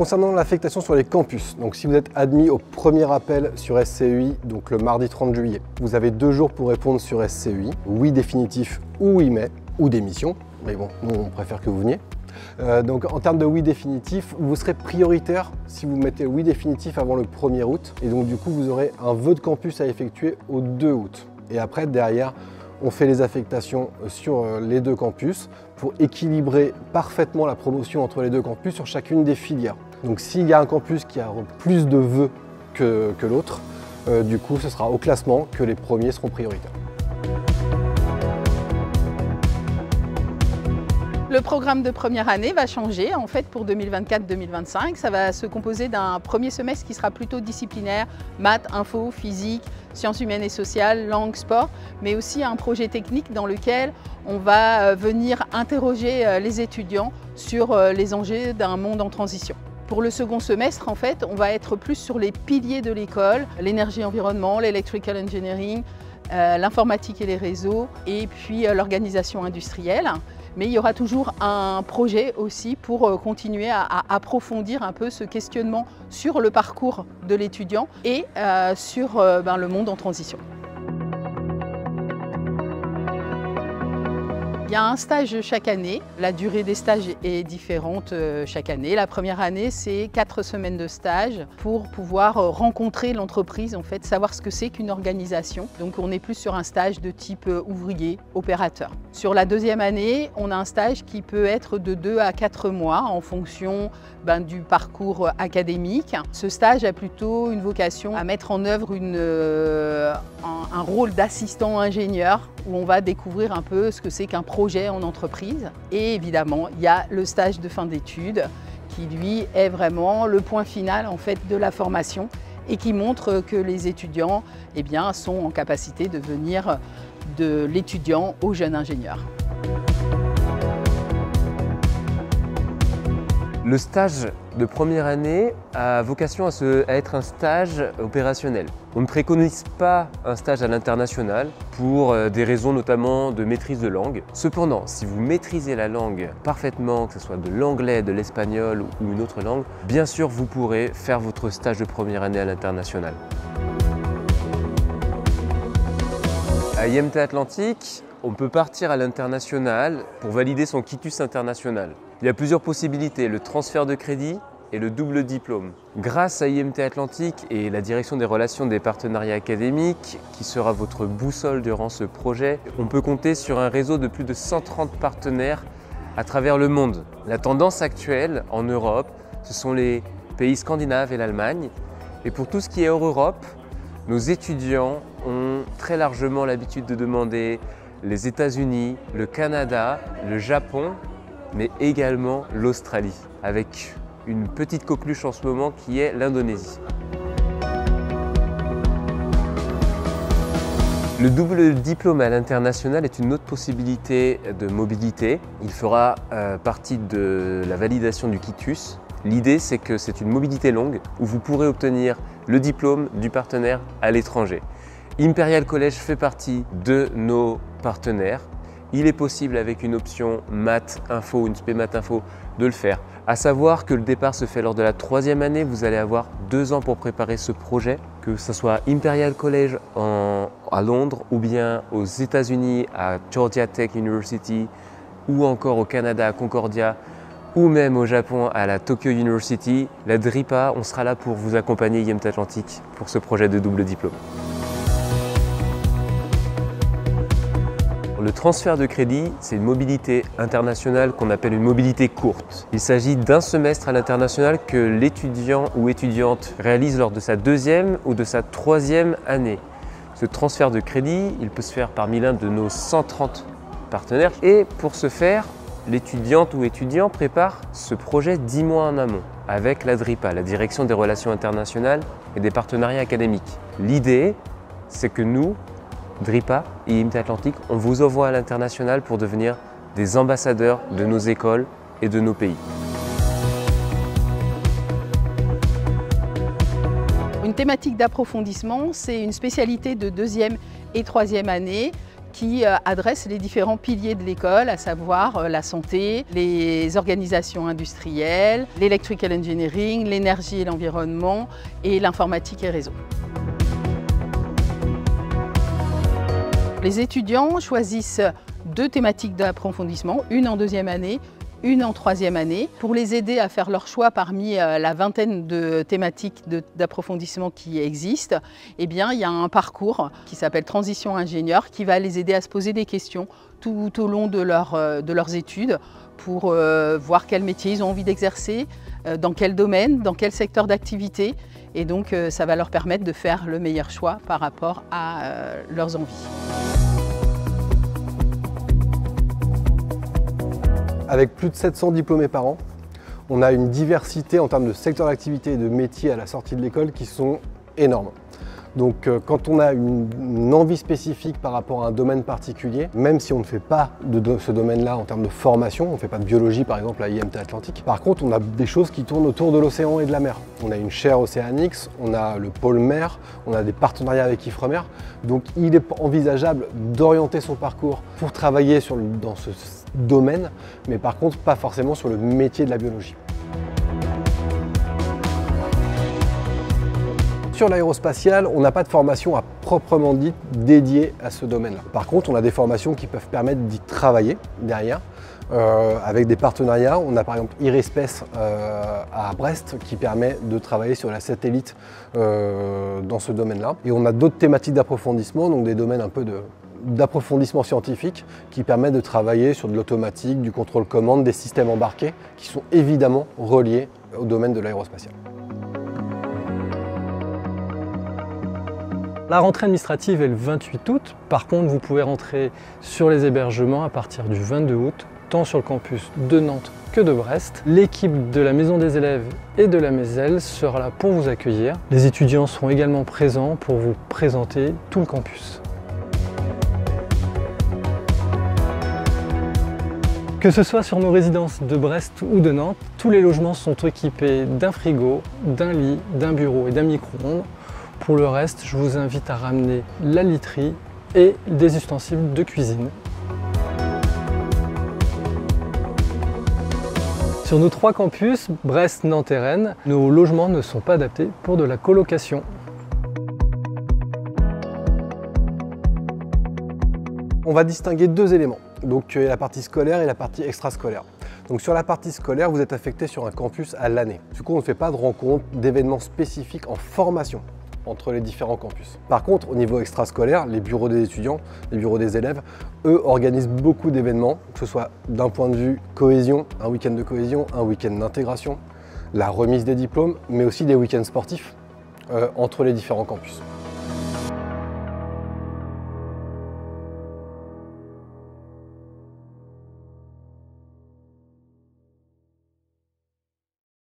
concernant l'affectation sur les campus, donc si vous êtes admis au premier appel sur SCEI, donc le mardi 30 juillet, vous avez 2 jours pour répondre sur SCEI, oui définitif ou oui mais, ou démission, mais bon, nous on préfère que vous veniez. Donc en termes de oui définitif, vous serez prioritaire si vous mettez oui définitif avant le 1er août, et donc du coup vous aurez un vœu de campus à effectuer au 2 août. Et après, derrière, on fait les affectations sur les 2 campus pour équilibrer parfaitement la promotion entre les 2 campus sur chacune des filières. Donc s'il y a un campus qui a plus de vœux que l'autre, du coup ce sera au classement que les premiers seront prioritaires. Le programme de première année va changer en fait pour 2024-2025. Ça va se composer d'un premier semestre qui sera plutôt disciplinaire, maths, info, physique, sciences humaines et sociales, langue, sport, mais aussi un projet technique dans lequel on va venir interroger les étudiants sur les enjeux d'un monde en transition. Pour le second semestre, en fait, on va être plus sur les piliers de l'école, l'énergie-environnement, l'electrical engineering, l'informatique et les réseaux, et puis l'organisation industrielle. Mais il y aura toujours un projet aussi pour continuer à approfondir un peu ce questionnement sur le parcours de l'étudiant et sur le monde en transition. Il y a un stage chaque année. La durée des stages est différente chaque année. La première année, c'est 4 semaines de stage pour pouvoir rencontrer l'entreprise, en fait, savoir ce que c'est qu'une organisation. Donc on est plus sur un stage de type ouvrier, opérateur. Sur la deuxième année, on a un stage qui peut être de 2 à 4 mois en fonction du parcours académique. Ce stage a plutôt une vocation à mettre en œuvre un rôle d'assistant ingénieur où on va découvrir un peu ce que c'est qu'un projet en entreprise. Et évidemment, il y a le stage de fin d'études qui, lui, est vraiment le point final en fait, de la formation et qui montre que les étudiants sont en capacité de venir de l'étudiant au jeune ingénieur. Le stage de première année a vocation à être un stage opérationnel. On ne préconise pas un stage à l'international pour des raisons notamment de maîtrise de langue. Cependant, si vous maîtrisez la langue parfaitement, que ce soit de l'anglais, de l'espagnol ou une autre langue, bien sûr vous pourrez faire votre stage de première année à l'international. À IMT Atlantique, on peut partir à l'international pour valider son quitus international. Il y a plusieurs possibilités, le transfert de crédit et le double diplôme. Grâce à IMT Atlantique et la direction des relations des partenariats académiques, qui sera votre boussole durant ce projet, on peut compter sur un réseau de plus de 130 partenaires à travers le monde. La tendance actuelle en Europe, ce sont les pays scandinaves et l'Allemagne. Et pour tout ce qui est hors Europe, nos étudiants ont très largement l'habitude de demander les États-Unis, le Canada, le Japon, mais également l'Australie, avec une petite coqueluche en ce moment qui est l'Indonésie. Le double diplôme à l'international est une autre possibilité de mobilité. Il fera partie de la validation du quitus. L'idée, c'est que c'est une mobilité longue où vous pourrez obtenir le diplôme du partenaire à l'étranger. Imperial College fait partie de nos partenaires. Il est possible avec une option maths info, une spé maths info, de le faire. À savoir que le départ se fait lors de la 3e année, vous allez avoir 2 ans pour préparer ce projet, que ce soit Imperial College à Londres ou bien aux États-Unis à Georgia Tech University ou encore au Canada à Concordia ou même au Japon à la Tokyo University. La DRIPA, on sera là pour vous accompagner IMT Atlantique pour ce projet de double diplôme. Le transfert de crédit, c'est une mobilité internationale qu'on appelle une mobilité courte. Il s'agit d'un semestre à l'international que l'étudiant ou étudiante réalise lors de sa 2e ou de sa 3e année. Ce transfert de crédit, il peut se faire parmi l'un de nos 130 partenaires. Et pour ce faire, l'étudiante ou étudiant prépare ce projet 10 mois en amont avec la DRIPA, la Direction des Relations Internationales et des Partenariats Académiques. L'idée, c'est que nous, DRIPA et IMT Atlantique, on vous envoie à l'international pour devenir des ambassadeurs de nos écoles et de nos pays. Une thématique d'approfondissement, c'est une spécialité de 2e et 3e année qui adresse les différents piliers de l'école, à savoir la santé, les organisations industrielles, l'electrical engineering, l'énergie et l'environnement et l'informatique et réseau. Les étudiants choisissent 2 thématiques d'approfondissement, une en 2e année, une en 3e année. Pour les aider à faire leur choix parmi la vingtaine de thématiques d'approfondissement qui existent, eh bien, il y a un parcours qui s'appelle Transition ingénieur qui va les aider à se poser des questions tout au long de leurs études pour voir quel métier ils ont envie d'exercer, dans quel domaine, dans quel secteur d'activité. Et donc, ça va leur permettre de faire le meilleur choix par rapport à leurs envies. Avec plus de 700 diplômés par an, on a une diversité en termes de secteurs d'activité et de métiers à la sortie de l'école qui sont énormes. Donc quand on a une envie spécifique par rapport à un domaine particulier, même si on ne fait pas de ce domaine-là en termes de formation, on ne fait pas de biologie par exemple à IMT Atlantique, par contre on a des choses qui tournent autour de l'océan et de la mer. On a une chaire Oceanics, on a le pôle mer, on a des partenariats avec Ifremer, donc il est envisageable d'orienter son parcours pour travailler dans ce domaine, mais par contre pas forcément sur le métier de la biologie. Sur l'aérospatiale, on n'a pas de formation à proprement dit dédiée à ce domaine-là. Par contre, on a des formations qui peuvent permettre d'y travailler derrière, avec des partenariats. On a par exemple Irispace à Brest qui permet de travailler sur la satellite dans ce domaine-là. Et on a d'autres thématiques d'approfondissement, donc des domaines un peu d'approfondissement scientifique qui permettent de travailler sur de l'automatique, du contrôle-commande, des systèmes embarqués qui sont évidemment reliés au domaine de l'aérospatiale. La rentrée administrative est le 28 août. Par contre, vous pouvez rentrer sur les hébergements à partir du 22 août, tant sur le campus de Nantes que de Brest. L'équipe de la Maison des élèves et de la MESEL sera là pour vous accueillir. Les étudiants seront également présents pour vous présenter tout le campus. Que ce soit sur nos résidences de Brest ou de Nantes, tous les logements sont équipés d'un frigo, d'un lit, d'un bureau et d'un micro-ondes. Pour le reste, je vous invite à ramener la literie et des ustensiles de cuisine. Sur nos 3 campus, Brest, Nantes et Rennes, nos logements ne sont pas adaptés pour de la colocation. On va distinguer 2 éléments, donc la partie scolaire et la partie extrascolaire. Donc sur la partie scolaire, vous êtes affecté sur un campus à l'année. Du coup, on ne fait pas de rencontres, d'événements spécifiques en formation entre les différents campus. Par contre, au niveau extrascolaire, les bureaux des étudiants, les bureaux des élèves, eux organisent beaucoup d'événements, que ce soit d'un point de vue cohésion, un week-end de cohésion, un week-end d'intégration, la remise des diplômes, mais aussi des week-ends sportifs entre les différents campus.